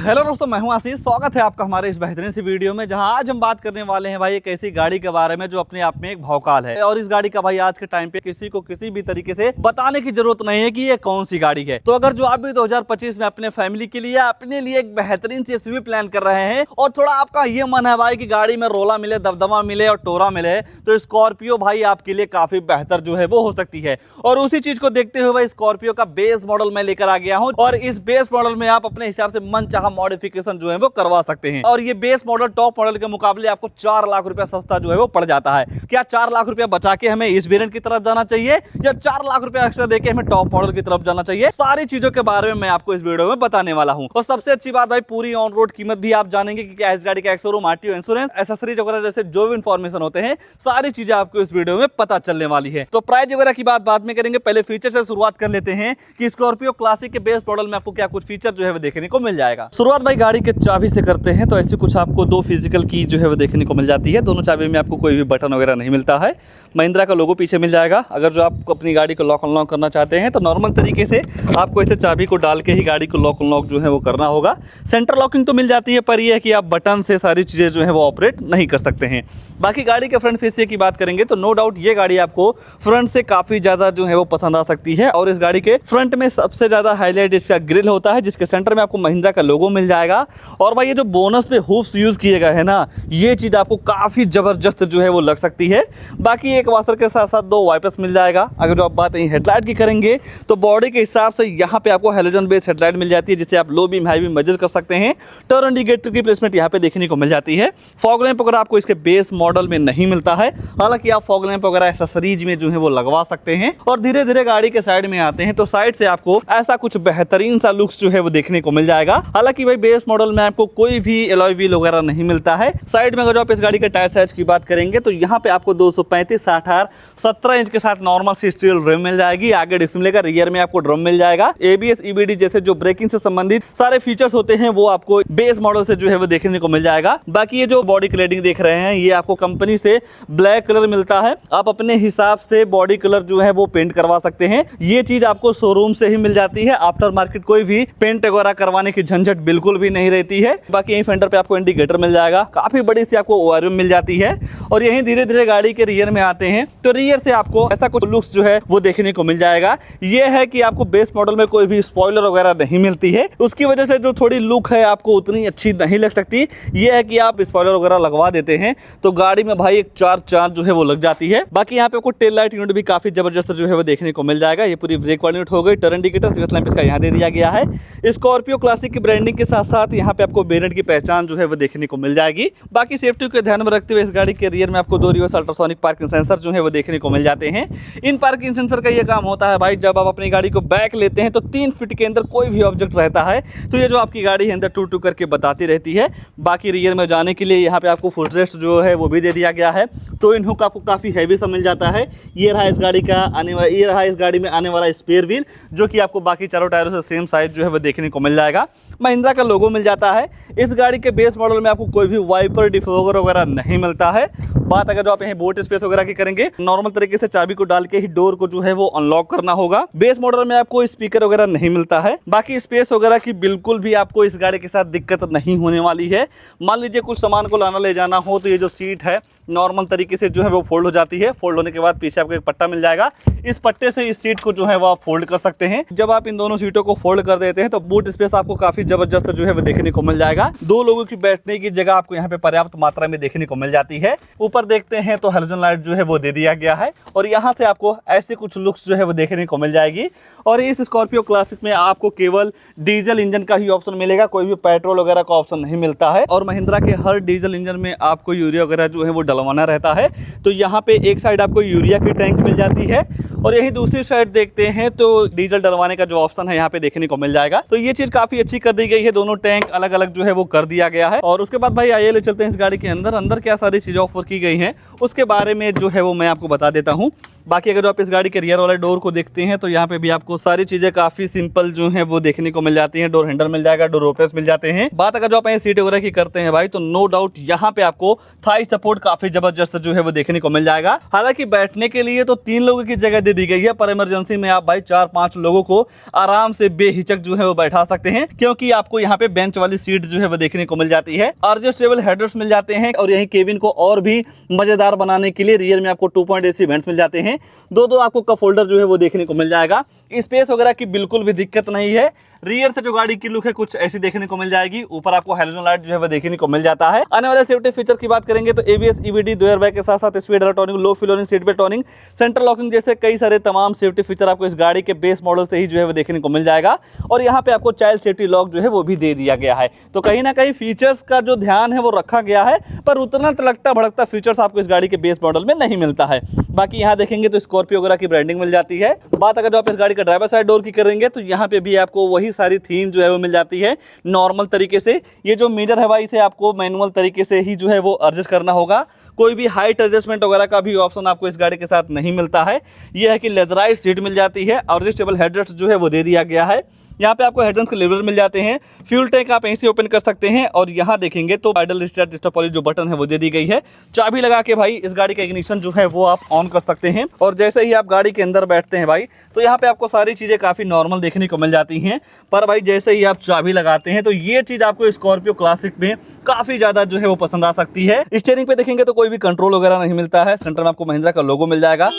Hello दोस्तों, मैं हूं आशीष। स्वागत है आपका हमारे इस बेहतरीन सी वीडियो में, जहां आज हम बात करने वाले हैं भाई एक ऐसी गाड़ी के बारे में जो अपने आप में एक भौकाल है। और इस गाड़ी का भाई आज के टाइम पे किसी को किसी भी तरीके से बताने की जरूरत नहीं है कि ये कौन सी गाड़ी है। तो अगर जो आप भी 2025 में अपने फैमिली के लिए अपने लिए एक बेहतरीन सी एसयूवी प्लान कर रहे हैं और थोड़ा आपका ये मन है भाई कि गाड़ी में रोला मिले, दबदबा मिले और टोरा मिले, तो स्कॉर्पियो भाई आपके लिए काफी बेहतर जो है वो हो सकती है। और उसी चीज को देखते हुए भाई स्कॉर्पियो का बेस मॉडल मैं लेकर आ गया हूं और इस बेस मॉडल में आप अपने हिसाब से मन चाहा मॉडिफिकेशन जो है वो करवा सकते हैं। और ये बेस मॉडल टॉप मॉडल के मुकाबले आपको 4 लाख रुपया सस्ता जो है वो पड़ जाता है। क्या 4 लाख रुपया बचा के हमें इस वेरिएंट की तरफ जाना चाहिए या 4 लाख रुपया एक्स्ट्रा देके हमें टॉप मॉडल की तरफ जाना चाहिए? सारी चीजों के बारे में मैं आपको इस वीडियो में बताने वाला हूं। और सबसे अच्छी बात भाई, पूरी ऑन रोड कीमत भी आप जानेंगे कि क्या इस गाड़ी का एक्स-शोरूम, आरटीओ, इंश्योरेंस, एसेसरीज वगैरह जैसे जो भी इंफॉर्मेशन होते हैं सारी चीजें आपको इस वीडियो में पता चलने वाली है। तो प्राइस वगैरह की बात बाद में करेंगे, पहले फीचर से शुरुआत कर लेते हैं कि स्कॉर्पियो क्लासिक के बेस मॉडल में आपको क्या कुछ फीचर जो है वो देखने को मिल जाएगा। शुरुआत भाई गाड़ी के चाबी से करते हैं। तो ऐसे कुछ आपको 2 फिजिकल की जो है वो देखने को मिल जाती है। दोनों चाबी में आपको कोई भी बटन वगैरह नहीं मिलता है। महिंद्रा का लोगो पीछे मिल जाएगा। अगर जो आप अपनी गाड़ी को लॉक अनलॉक करना चाहते हैं तो नॉर्मल तरीके से आपको ऐसे चाबी को डाल के ही गाड़ी को लॉक अनलॉक जो है वो करना होगा। सेंटर लॉकिंग तो मिल जाती है, पर यह है कि आप बटन से सारी चीज़ें जो है वो ऑपरेट नहीं कर सकते हैं। बाकी गाड़ी के फ्रंट फेस की बात करेंगे तो नो डाउट ये गाड़ी आपको फ्रंट से काफ़ी ज़्यादा जो है वो पसंद आ सकती है। और इस गाड़ी के फ्रंट में सबसे ज़्यादा हाईलाइट इसका ग्रिल होता है, जिसके सेंटर में आपको महिंद्रा का लोगो मिल जाएगा। और भाई ये जो बोनस पे हुप्स यूज़ किए गए हैं ना, ये चीज़ आपको काफ़ी ज़बरदस्त जो है वो लग सकती है। बाकी एक वाशर के साथ साथ 2 वाइपर्स मिल जाएगा। अगर जो आप बात हेडलाइट की करेंगे तो बॉडी के हिसाब से यहाँ पे आपको हैलोजन बेस हेडलाइट मिल जाती है, जिससे आप low beam high beam measure कर सकते हैं। टर्न इंडिकेटर की प्लेसमेंट यहाँ पे देखने को मिल जाती है। फॉग लैंप वगैरह आपको इसके बेस मॉडल में नहीं मिलता है, हालांकि आप फॉग लैंप वगैरह एक्सेसरीज में जो है वो लगवा सकते हैं। और धीरे धीरे गाड़ी के साइड में आते हैं तो साइड से आपको ऐसा कुछ बेहतरीन सा लुक्स जो है वो देखने को मिल जाएगा। हालांकि भाई बेस मॉडल में आपको कोई भी एलॉय व्हील वगैरह नहीं मिलता है। साइड में अगर आप इस गाड़ी के टायर साइज की बात करेंगे तो यहाँ पे आपको 235 60 17 इंच के साथ नॉर्मल सी स्टील रिम मिल जाएगी। आगे डिस्क मिलेगा, रियर में आपको ड्रम मिल जाएगा। एबीएस ईबीडी जैसे जो ब्रेकिंग से संबंधित सारे फीचर्स होते हैं वो आपको बेस मॉडल से जो है वो देखने को मिल जाएगा। बाकी ये जो बॉडी क्लेडिंग देख रहे हैं ये आपको कंपनी से ब्लैक कलर मिलता है। आप अपने हिसाब से बॉडी कलर जो है वो पेंट करवा सकते हैं। ये चीज आपको शोरूम से ही मिल जाती है। आफ्टर मार्केट कोई भी पेंट वगैरह करवाने की झंझट बिल्कुल भी नहीं रहती है। बाकी यही फेंडर पे आपको इंडिकेटर मिल जाएगा, काफी बड़ी सी आपको ओआरएम मिल जाती है। और यही धीरे धीरे गाड़ी के रियर में आते हैं तो रियर से आपको ऐसा कुछ लुक्स जो है वो देखने को मिल जाएगा। ये है कि आपको बेस मॉडल में कोई भी स्पॉइलर वगैरह नहीं मिलती है, उसकी वजह से जो थोड़ी लुक है आपको उतनी अच्छी नहीं लग सकती। ये है कि आप स्पॉइलर वगैरह लगवा देते हैं तो गाड़ी में भाई एक 4 चांद जो है वो लग जाती है। बाकी यहाँ पे आपको टेल लाइट यूनिट भी काफी जबरदस्त जो है वो देखने को मिल जाएगा। ये पूरी ब्रेक वाली यूनिट हो गई। टर्न इंडिकेटर रिवर्स लैंप इसका यहाँ दे दिया गया है। स्कॉर्पियो क्लासिक की ब्रांडिंग के साथ साथ यहाँ पे आपको वेरिएंट की पहचान जो है वो देखने को मिल जाएगी। बाकी सेफ्टी को ध्यान में रखते हुए इस गाड़ी के रियर में आपको 2 रिवर्स अल्ट्रासोनिक पार्किंग सेंसर जो है वो देखने को मिल जाते हैं। इन पार्किंग सेंसर का ये काम होता है भाई, जब आप अपनी गाड़ी को बैक लेते हैं तो 3 फीट के अंदर कोई भी ऑब्जेक्ट रहता है तो ये जो आपकी गाड़ी है अंदर टू टू करके बताती रहती है। बाकी रियर में जाने के लिए यहाँ पे आपको फुट रेस्ट जो है वो भी दे दिया गया है। तो इन हुक आपको काफ़ी हैवी सा मिल जाता है। ये रहा इस गाड़ी में आने वाला स्पेयर व्हील, जो कि आपको बाकी चारों टायरों से सेम साइज जो है वो देखने को मिल जाएगा। महिंद्रा का लोगो मिल जाता है। इस गाड़ी के बेस मॉडल में आपको कोई भी वाइपर डिफोगर वगैरह नहीं मिलता है। बात अगर जो आप यहाँ बोट स्पेस वगैरह की करेंगे, नॉर्मल तरीके से चाबी को डाल के ही डोर को जो है वो अनलॉक करना होगा। बेस मॉडल में आपको स्पीकर वगैरह नहीं मिलता है। बाकी स्पेस वगैरह की बिल्कुल भी आपको इस गाड़ी के साथ दिक्कत नहीं होने वाली है। मान लीजिए कुछ सामान को लाना ले जाना हो तो ये जो सीट है नॉर्मल तरीके से जो है वो फोल्ड हो जाती है। फोल्ड होने के बाद पीछे आपको एक पट्टा मिल जाएगा। इस पट्टे से इस सीट को जो है वो आप फोल्ड कर सकते हैं। जब आप इन दोनों सीटों को फोल्ड कर देते हैं तो बूट स्पेस आपको काफी जबरदस्त जो है वो देखने को मिल जाएगा। 2 लोगों की बैठने की जगह आपको यहाँ पे पर्याप्त मात्रा में देखने को मिल जाती है। ऊपर देखते हैं तो हैलोजन लाइट जो है वो दे दिया गया है और यहाँ से आपको ऐसे कुछ लुक्स जो है वो देखने को मिल जाएगी। और इस स्कॉर्पियो क्लासिक में आपको केवल डीजल इंजन का ही ऑप्शन मिलेगा, कोई भी पेट्रोल वगैरह का ऑप्शन नहीं मिलता है। और महिंद्रा के हर डीजल इंजन में आपको यूरिया वगैरह जो है वो डलवाना रहता है। तो यहाँ पे एक साइड आपको यूरिया की टैंक मिल जाती है और यही दूसरी साइड देखते हैं तो डीजल डलवाने का जो ऑप्शन है यहाँ पे देखने को मिल जाएगा। तो ये चीज काफी अच्छी कर दी गई है। दोनों टैंक अलग अलग जो है वो कर दिया गया है। और उसके बाद भाई आइए ले चलते हैं इस गाड़ी के अंदर क्या सारी चीजें ऑफर की गई हैं उसके बारे में जो है वो मैं आपको बता देता हूँ। बाकी अगर आप इस गाड़ी के रियर वाले डोर को देखते हैं तो यहाँ पे भी आपको सारी चीजें काफी सिंपल जो है वो देखने को मिल जाती हैं। डोर हैंडल मिल जाएगा, डोर ओपनर्स मिल जाते हैं। बात अगर जो आप सीट वगैरह की करते हैं भाई तो नो डाउट यहाँ पे आपको थाई सपोर्ट काफी जबरदस्त जो है वो देखने को मिल जाएगा। हालांकि बैठने के लिए तो 3 लोगों की जगह दे दी गई है, पर इमरजेंसी में आप भाई 4-5 लोगों को आराम से बेहिचक जो है वो बैठा सकते हैं, क्योंकि आपको यहाँ पे बेंच वाली सीट जो है वो देखने को मिल जाती है। एडजस्टेबल हेडरेस्ट मिल जाते हैं और यही केबिन को और भी मजेदार बनाने के लिए रियर में आपको 2.8 AC वेंट्स मिल जाते हैं। दो आपको कप होल्डर जो है वो देखने को मिल जाएगा। स्पेस वगैरह की बिल्कुल भी दिक्कत नहीं है। रियर से जो गाड़ी की लुक है कुछ ऐसी देखने को मिल जाएगी। ऊपर आपको हेलोजन लाइट जो है वो देखने को मिल जाता है। आने वाले सेफ्टी फीचर की बात करेंगे तो ABS EBD 2 एयरबैग के साथ साथ speed turning, low flooring, seat belt turning, central locking जैसे कई सारे तमाम सेफ्टी फीचर आपको इस गाड़ी के बेस मॉडल से ही जो है वो देखने को मिल जाएगा। और यहाँ पे आपको चाइल्ड सेफ्टी लॉक जो है वो भी दे दिया गया है। तो कहीं ना कहीं फीचर्स का जो ध्यान है वो रखा गया है, पर उतना तलकता भड़कता फीचर्स आपको इस गाड़ी के बेस मॉडल में नहीं मिलता है। बाकी यहाँ देखेंगे तो स्कॉर्पियो वगैरह की ब्रांडिंग मिल जाती है। बात अगर जो आप इस गाड़ी का ड्राइवर साइड डोर की करेंगे तो यहाँ पे भी आपको वही सारी थीम जो है वो मिल जाती है नॉर्मल तरीके से। ये जो मिरर है भाई इसे आपको मैनुअल तरीके से ही जो है वो एडजस्ट करना होगा। कोई भी हाइट एडजस्टमेंट वगैरह का भी ऑप्शन आपको इस गाड़ी के साथ नहीं मिलता है। यह है कि लेदराइज सीट मिल जाती है, एडजस्टेबल हेडरेस्ट जो है वो दे दिया गया है। यहाँ पे आपको हेडरेस्ट के लेवल मिल जाते हैं। फ्यूल टैंक आप यहीं से ओपन कर सकते हैं और यहाँ देखेंगे तो आइडल स्टार्ट स्टॉप वाली जो बटन है वो दे दी गई है। चाबी लगा के भाई इस गाड़ी का इग्निशन जो है वो आप ऑन कर सकते हैं और जैसे ही आप गाड़ी के अंदर बैठते हैं भाई तो यहाँ पे आपको सारी चीज़ें काफ़ी नॉर्मल देखने को मिल जाती हैं। पर भाई जैसे ही आप चाबी लगाते हैं तो ये चीज़ आपको स्कॉर्पियो क्लासिक में काफ़ी ज़्यादा जो है वो पसंद आ सकती है। स्टीयरिंग पे देखेंगे तो कोई भी कंट्रोल वगैरह नहीं मिलता है। सेंटर में आपको महिंद्रा का लोगो मिल जाएगा।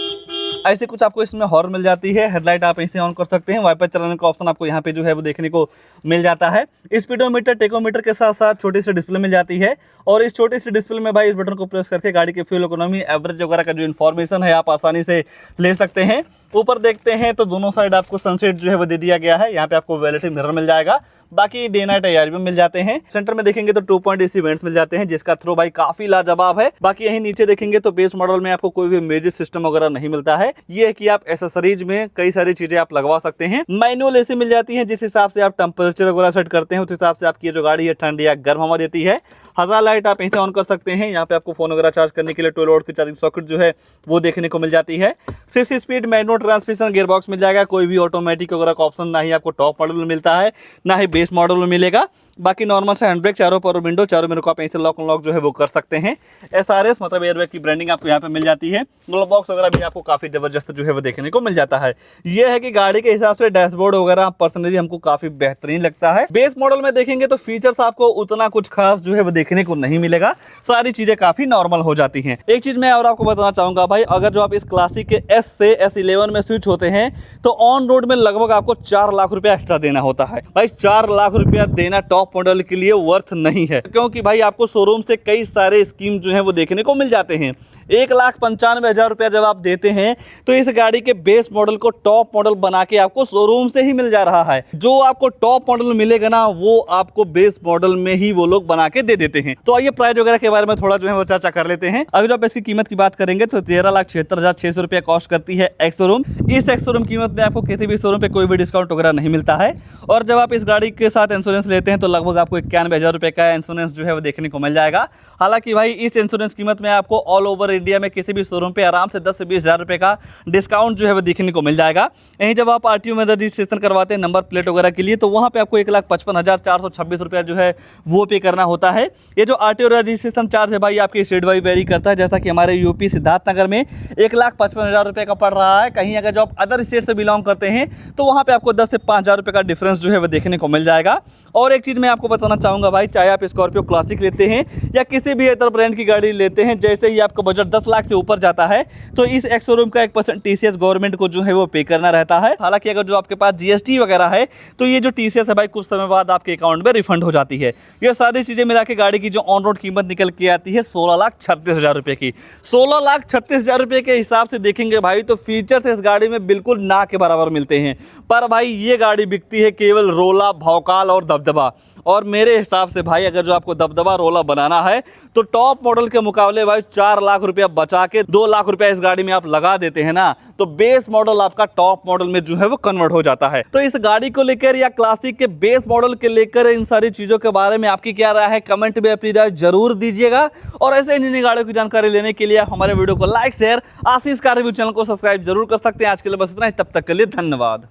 ऐसे कुछ आपको इसमें हॉर्न मिल जाती है। हेडलाइट आप इसे ऑन कर सकते हैं। वाइपर चलाने का ऑप्शन आपको यहाँ पे जो है वो देखने को मिल जाता है। स्पीडोमीटर, टेकोमीटर के साथ साथ छोटी सी डिस्प्ले मिल जाती है और इस छोटी सी डिस्प्ले में भाई इस बटन को प्रेस करके गाड़ी की फ्यूल इकोनॉमी, एवरेज वगैरह का जो इन्फॉर्मेशन है आप आसानी से ले सकते हैं। ऊपर देखते हैं तो दोनों साइड आपको सनसेट जो है वो दे दिया गया है। यहाँ पे आपको वैलिटी मिरर मिल जाएगा। बाकी डे नाइट AR भी मिल जाते हैं। सेंटर में देखेंगे तो 2.8 AC वेंट्स मिल जाते हैं जिसका थ्रो भाई काफी लाजवाब है। बाकी यहीं नीचे देखेंगे तो बेस मॉडल में आपको कोई भी म्यूजिक सिस्टम वगैरह नहीं मिलता है। ये है कि आप एसेसरीज में कई सारी चीजें आप लगवा सकते हैं। मैनुअल AC मिल जाती है, जिस हिसाब से आप टेम्परेचर वगैरह सेट करते हैं उस हिसाब से आपकी जो गाड़ी है ठंडी या गर्म हवा देती है। हजार लाइट आप यहीं से ऑन कर सकते हैं। यहाँ पे आपको फोन वगैरह चार्ज करने के लिए 12 वोल्ट की चार्जिंग सॉकेट जो है वो देखने को मिल जाती है। 6 स्पीड मैनुअल ट्रांसमिशन, गियरबॉक्स मिल जाएगा। कोई भी ऑटोमेटिक वगैरह का ऑप्शन ना ही आपको टॉप मॉडल में मिलता है ना ही बेस मॉडल में मिलेगा। बाकी नॉर्मल से हैंड ब्रेक, चारों पावर विंडो, चारों मिरर को आप ऐसे लॉक अनलॉक जो है वो कर सकते हैं। SRS मतलब एयरबैग की ब्रांडिंग आपको यहाँ पे मिल जाती है। ग्लोव बॉक्स वगैरह भी आपको काफी जबरदस्त जो है वो देखने को मिल जाता है। ये है कि गाड़ी के हिसाब से डैशबोर्ड वगैरह पर्सनली हमको काफी बेहतरीन लगता है। बेस मॉडल में देखेंगे तो फीचर्स आपको उतना कुछ खास जो है वो देखने को नहीं मिलेगा। सारी चीजें काफी नॉर्मल हो जाती हैं। एक चीज मैं और आपको बताना चाहूंगा भाई, अगर जो आप इस क्लासिक के S से S11 में स्विच होते हैं तो ऑन रोड में लगभग आपको 4 लाख रुपया एक्स्ट्रा देना होता है। भाई 4 लाख रुपया देना टॉप मॉडल के लिए वर्थ नहीं है, क्योंकि भाई आपको शोरूम से कई सारे स्कीम जो है वो देखने को मिल जाते हैं। 1,95,000 रुपया जब आप देते हैं तो इस गाड़ी के बेस मॉडल को टॉप मॉडल बना के आपको शोरूम से ही मिल जा रहा है। जो आपको टॉप मॉडल मिलेगा ना वो आपको बेस मॉडल में ही वो लोग बना के दे देते हैं। तो आइए प्राइस वगैरह के बारे में थोड़ा जो है वो चर्चा कर लेते हैं। अगर जो आप इसकी कीमत की बात करेंगे तो 13,76,600 रुपया कॉस्ट करती है एक्स शोरूम। इस एक्स शोरूम कीमत में आपको किसी भी शोरूम पे कोई भी डिस्काउंट वगैरह नहीं मिलता है। और जब आप इस गाड़ी के साथ इंश्योरेंस लेते हैं तो लगभग आपको 91,000 रुपये का इंश्योरेंस जो है वो देखने को मिल जाएगा। हालांकि भाई इस इंश्योरेंस कीमत में आपको ऑल ओवर इंडिया में किसी भी शोरूम पे आराम से 10 से 20,000 रुपये का डिस्काउंट जो है वो देखने को मिल जाएगा। यहीं जब आप RTO में रजिस्ट्रेशन करवाते हैं नंबर प्लेट वगैरह के लिए तो वहाँ पे आपको 1,55,426 रुपया जो है वो पे करना होता है। ये जो RTO रजिस्ट्रेशन चार्ज है भाई आपकी स्टेट वाइज वेरी करता है। जैसा कि हमारे यूपी सिद्धार्थनगर में 1,55,000 रुपये का पड़ रहा है। कहीं अगर जो आप अदर स्टेट से बिलोंग करते हैं तो वहाँ पे आपको 10 से 5,000 रुपये का डिफरेंस जो है वो देखने को मिल जाएगा। और एक चीज़ मैं आपको बताना चाहूँगा भाई, चाहे आप स्कॉर्पियो क्लासिक लेते हैं या किसी भी अदर ब्रांड की गाड़ी लेते हैं, जैसे ही आपका बजट 10 लाख से ऊपर जाता है तो इस एक्स शोरूम का 1% TCS गवर्नमेंट को जो है वो पे करना रहता है। हालांकि अगर जो आपके पास GST वगैरह है तो ये जो TCS है भाई कुछ समय बाद आपके अकाउंट में रिफंड हो जाती है। ये सारी चीज़ें मिला के गाड़ी की जो ऑन रोड कीमत निकल के आती है 16,36,000 रुपये की। 16,36,000 रुपये के हिसाब से देखेंगे भाई तो फीचर्स इस गाड़ी में बिल्कुल ना के बराबर मिलते हैं। पर भाई ये गाड़ी बिकती है केवल रोला, भौकाल और दबदबा। और मेरे हिसाब से भाई अगर जो आपको दबदबा रोला बनाना है तो टॉप मॉडल के मुकाबले भाई 4 लाख रुपया बचा के 2 लाख रुपया इस गाड़ी में आप लगा देते हैं ना तो बेस मॉडल आपका टॉप मॉडल में जो है वो कन्वर्ट हो जाता है। तो इस गाड़ी को लेकर या क्लासिक के बेस मॉडल के लेकर इन सारी चीजों के बारे में आपकी क्या राय है, कमेंट में अपनी राय जरूर दीजिएगा। और ऐसे इंजीनियरिंग गाड़ियों की जानकारी लेने के लिए आप हमारे वीडियो को लाइक, शेयर, आशीष कार रिव्यू चैनल को सब्सक्राइब जरूर कर सकते हैं। आज के लिए बस इतना ही, तब तक के लिए धन्यवाद।